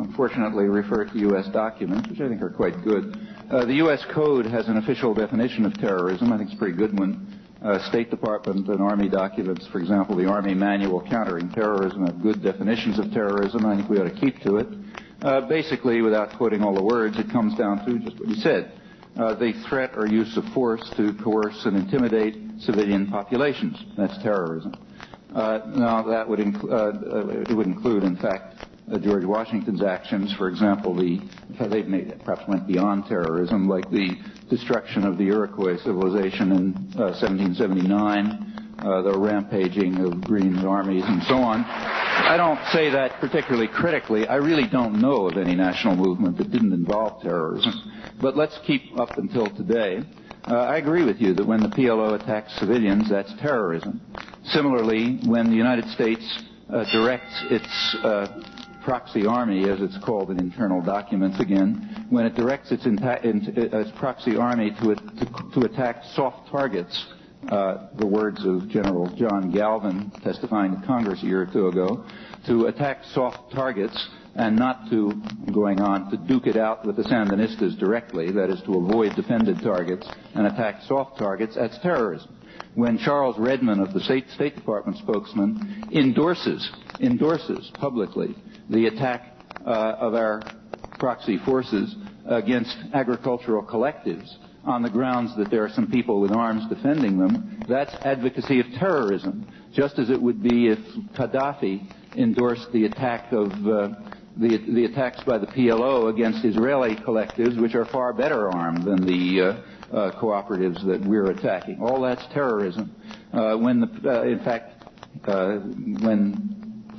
unfortunately refer to U.S. documents, which I think are quite good. The U.S. Code has an official definition of terrorism. I think it's a pretty good one. State Department and Army documents, for example, the Army Manual Countering Terrorism, have good definitions of terrorism. I think we ought to keep to it. Basically, without quoting all the words, it comes down to just what you said. The threat or use of force to coerce and intimidate civilian populations. That's terrorism. Now, that would it would include, in fact, George Washington's actions. For example, they perhaps went beyond terrorism, like the destruction of the Iroquois civilization in 1779, the rampaging of Green's armies, and so on. I don't say that particularly critically. I really don't know of any national movement that didn't involve terrorism. But let's keep up until today. I agree with you that when the PLO attacks civilians, that's terrorism. Similarly, when the United States directs its proxy army, as it's called in internal documents again, when it directs its proxy army to attack soft targets, the words of General John Galvin testifying to Congress a year or two ago, to attack soft targets and not to, going on, to duke it out with the Sandinistas directly, that is to avoid defended targets and attack soft targets, that's terrorism. When Charles Redmond, of the State Department spokesman, endorses publicly the attack of our proxy forces against agricultural collectives on the grounds that there are some people with arms defending them, that's advocacy of terrorism, just as it would be if Gaddafi endorsed the attack of the attacks by the PLO against Israeli collectives, which are far better armed than the cooperatives that we're attacking. All that's terrorism. When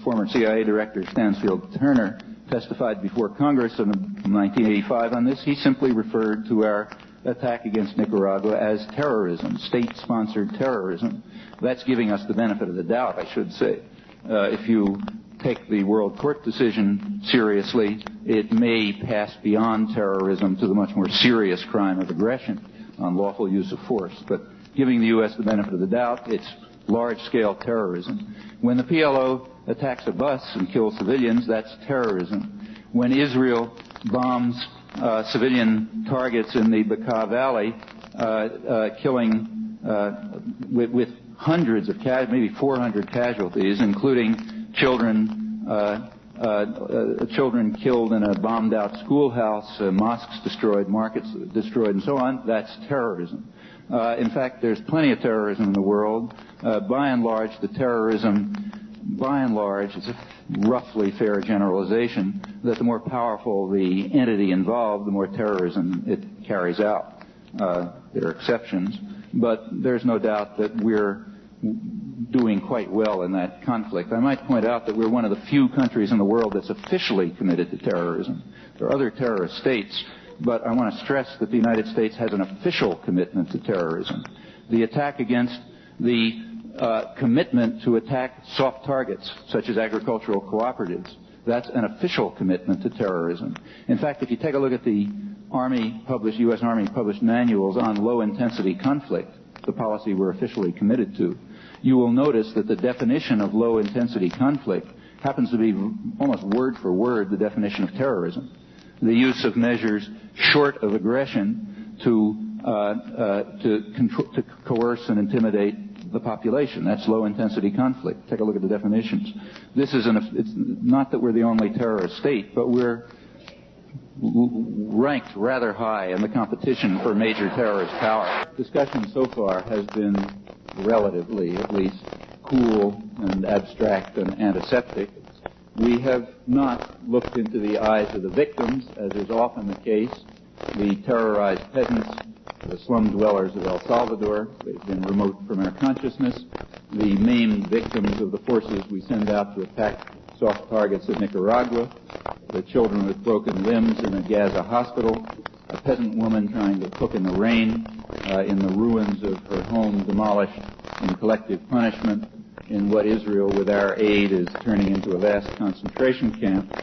former CIA Director Stansfield Turner testified before Congress in 1985 on this, he simply referred to our attack against Nicaragua as terrorism, state-sponsored terrorism. That's giving us the benefit of the doubt, I should say. If you take the World Court decision seriously, it may pass beyond terrorism to the much more serious crime of aggression, unlawful use of force. But giving the U.S. the benefit of the doubt, it's large-scale terrorism. When the PLO attacks a bus and kills civilians, that's terrorism. When Israel bombs civilian targets in the Bekaa Valley, killing with hundreds of maybe 400 casualties, including children killed in a bombed-out schoolhouse, mosques destroyed, markets destroyed, and so on, that's terrorism. In fact, there's plenty of terrorism in the world. By and large, the terrorism, it's a roughly fair generalization, that the more powerful the entity involved, the more terrorism it carries out. There are exceptions, but there's no doubt that we're doing quite well in that conflict. I might point out that we're one of the few countries in the world that's officially committed to terrorism. There are other terrorist states, but I want to stress that the United States has an official commitment to terrorism. The attack against the commitment to attack soft targets, such as agricultural cooperatives, that's an official commitment to terrorism. In fact, if you take a look at the U.S. Army published manuals on low-intensity conflict, the policy we're officially committed to, you will notice that the definition of low-intensity conflict happens to be almost word for word the definition of terrorism. The use of measures short of aggression to coerce and intimidate the population. That's low-intensity conflict. Take a look at the definitions. It's not that we're the only terrorist state, but we're ranked rather high in the competition for major terrorist power. Discussion so far has been relatively, at least, cool and abstract and antiseptic. We have not looked into the eyes of the victims, as is often the case. The terrorized peasants, the slum dwellers of El Salvador, they've been remote from our consciousness. The maimed victims of the forces we send out to attack soft targets in Nicaragua, the children with broken limbs in a Gaza hospital, a peasant woman trying to cook in the rain in the ruins of her home demolished in collective punishment in what Israel, with our aid, is turning into a vast concentration camp.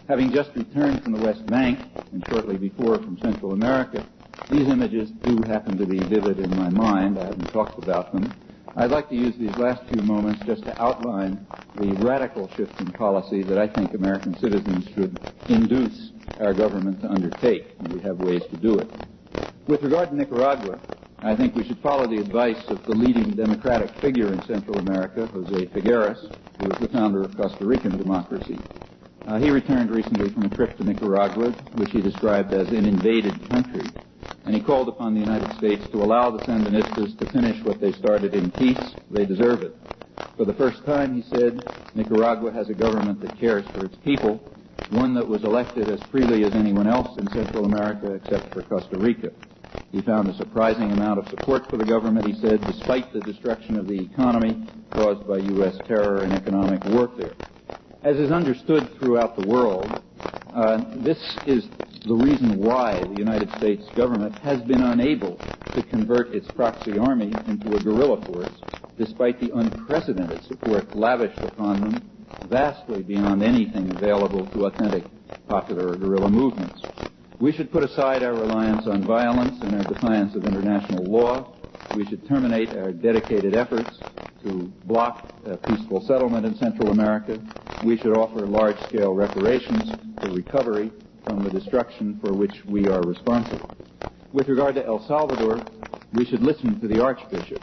Having just returned from the West Bank, and shortly before from Central America, these images do happen to be vivid in my mind. I haven't talked about them. I'd like to use these last few moments just to outline the radical shift in policy that I think American citizens should induce our government to undertake, and we have ways to do it. With regard to Nicaragua, I think we should follow the advice of the leading democratic figure in Central America, Jose Figueres, who was the founder of Costa Rican democracy. He returned recently from a trip to Nicaragua, which he described as an invaded country, and he called upon the United States to allow the Sandinistas to finish what they started in peace. They deserve it. For the first time, he said, Nicaragua has a government that cares for its people, one that was elected as freely as anyone else in Central America except for Costa Rica. He found a surprising amount of support for the government, he said, despite the destruction of the economy caused by U.S. terror and economic warfare. As is understood throughout the world, this is the reason why the United States government has been unable to convert its proxy army into a guerrilla force, despite the unprecedented support lavished upon them, vastly beyond anything available to authentic popular or guerrilla movements. We should put aside our reliance on violence and our defiance of international law. We should terminate our dedicated efforts to block a peaceful settlement in Central America. We should offer large-scale reparations for recovery from the destruction for which we are responsible. With regard to El Salvador, we should listen to the Archbishop,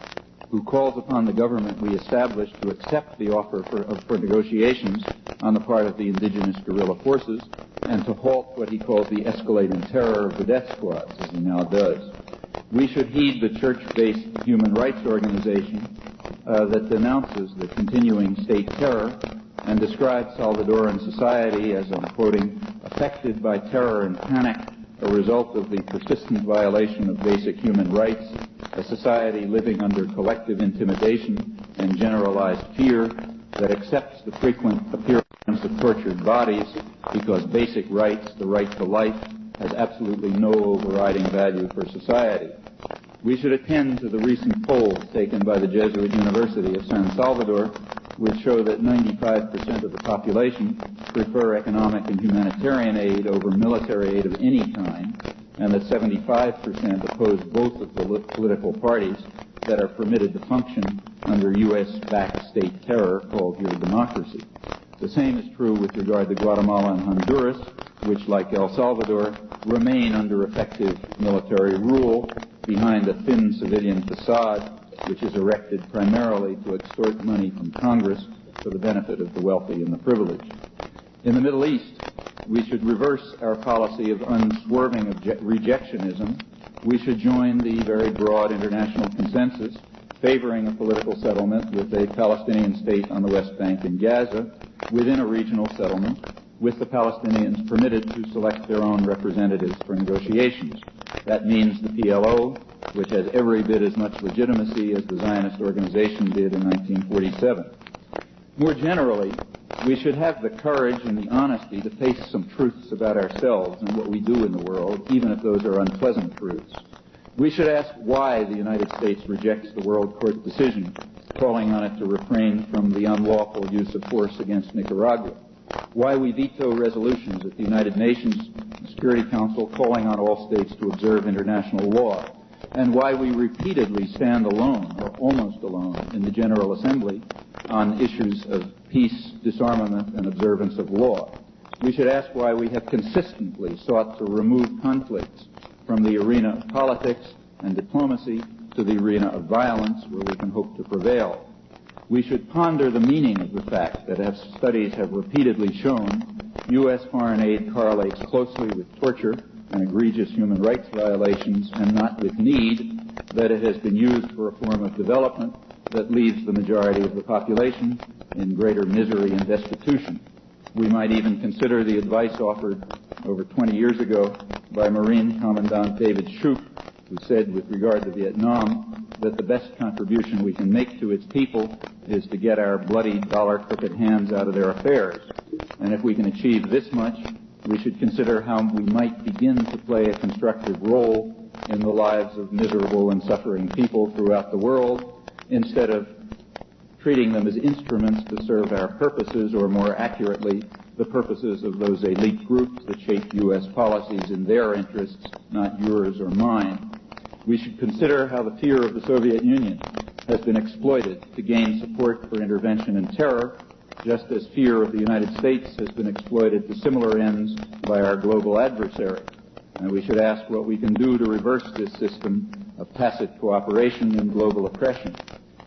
who calls upon the government we established to accept the offer for negotiations on the part of the indigenous guerrilla forces and to halt what he calls the escalating terror of the death squads, as he now does. We should heed the church-based human rights organization that denounces the continuing state terror and described Salvadoran society as, I'm quoting, affected by terror and panic, a result of the persistent violation of basic human rights, a society living under collective intimidation and generalized fear that accepts the frequent appearance of tortured bodies because basic rights, the right to life, has absolutely no overriding value for society. We should attend to the recent polls taken by the Jesuit University of San Salvador, which show that 95% of the population prefer economic and humanitarian aid over military aid of any kind, and that 75% oppose both of the political parties that are permitted to function under U.S.-backed state terror called here democracy. The same is true with regard to Guatemala and Honduras, which, like El Salvador, remain under effective military rule behind a thin civilian facade which is erected primarily to extort money from Congress for the benefit of the wealthy and the privileged. In the Middle East, we should reverse our policy of unswerving rejectionism. We should join the very broad international consensus favoring a political settlement with a Palestinian state on the West Bank and Gaza within a regional settlement, with the Palestinians permitted to select their own representatives for negotiations. That means the PLO, which has every bit as much legitimacy as the Zionist organization did in 1947. More generally, we should have the courage and the honesty to face some truths about ourselves and what we do in the world, even if those are unpleasant truths. We should ask why the United States rejects the World Court decision, calling on it to refrain from the unlawful use of force against Nicaragua, why we veto resolutions at the United Nations Security Council calling on all states to observe international law, and why we repeatedly stand alone, or almost alone, in the General Assembly on issues of peace, disarmament, and observance of law. We should ask why we have consistently sought to remove conflicts from the arena of politics and diplomacy to the arena of violence, where we can hope to prevail. We should ponder the meaning of the fact that, as studies have repeatedly shown, U.S. foreign aid correlates closely with torture and egregious human rights violations, and not with need, that it has been used for a form of development that leaves the majority of the population in greater misery and destitution. We might even consider the advice offered over 20 years ago by Marine Commandant David Shoup, who said with regard to Vietnam that the best contribution we can make to its people is to get our bloody dollar-crooked hands out of their affairs. And if we can achieve this much, we should consider how we might begin to play a constructive role in the lives of miserable and suffering people throughout the world, instead of treating them as instruments to serve our purposes, or more accurately, the purposes of those elite groups that shape U.S. policies in their interests, not yours or mine. We should consider how the fear of the Soviet Union has been exploited to gain support for intervention in terror, just as fear of the United States has been exploited to similar ends by our global adversary. And we should ask what we can do to reverse this system of tacit cooperation and global oppression.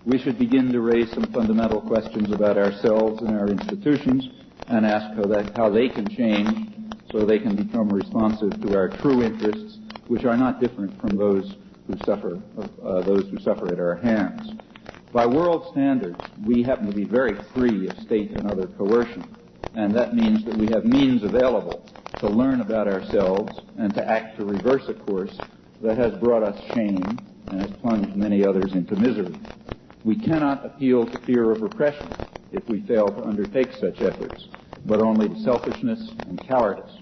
We should begin to raise some fundamental questions about ourselves and our institutions, and ask how they can change so they can become responsive to our true interests, which are not different from those who suffer at our hands. By world standards, we happen to be very free of state and other coercion, and that means that we have means available to learn about ourselves and to act to reverse a course that has brought us shame and has plunged many others into misery. We cannot appeal to fear of repression if we fail to undertake such efforts, but only to selfishness and cowardice.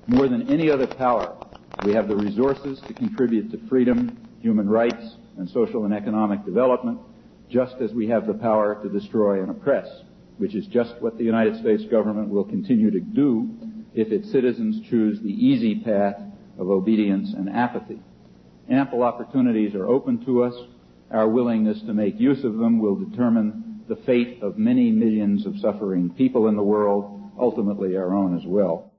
More than any other power, we have the resources to contribute to freedom, human rights, and social and economic development, just as we have the power to destroy and oppress, which is just what the United States government will continue to do if its citizens choose the easy path of obedience and apathy. Ample opportunities are open to us. Our willingness to make use of them will determine the fate of many millions of suffering people in the world, ultimately our own as well.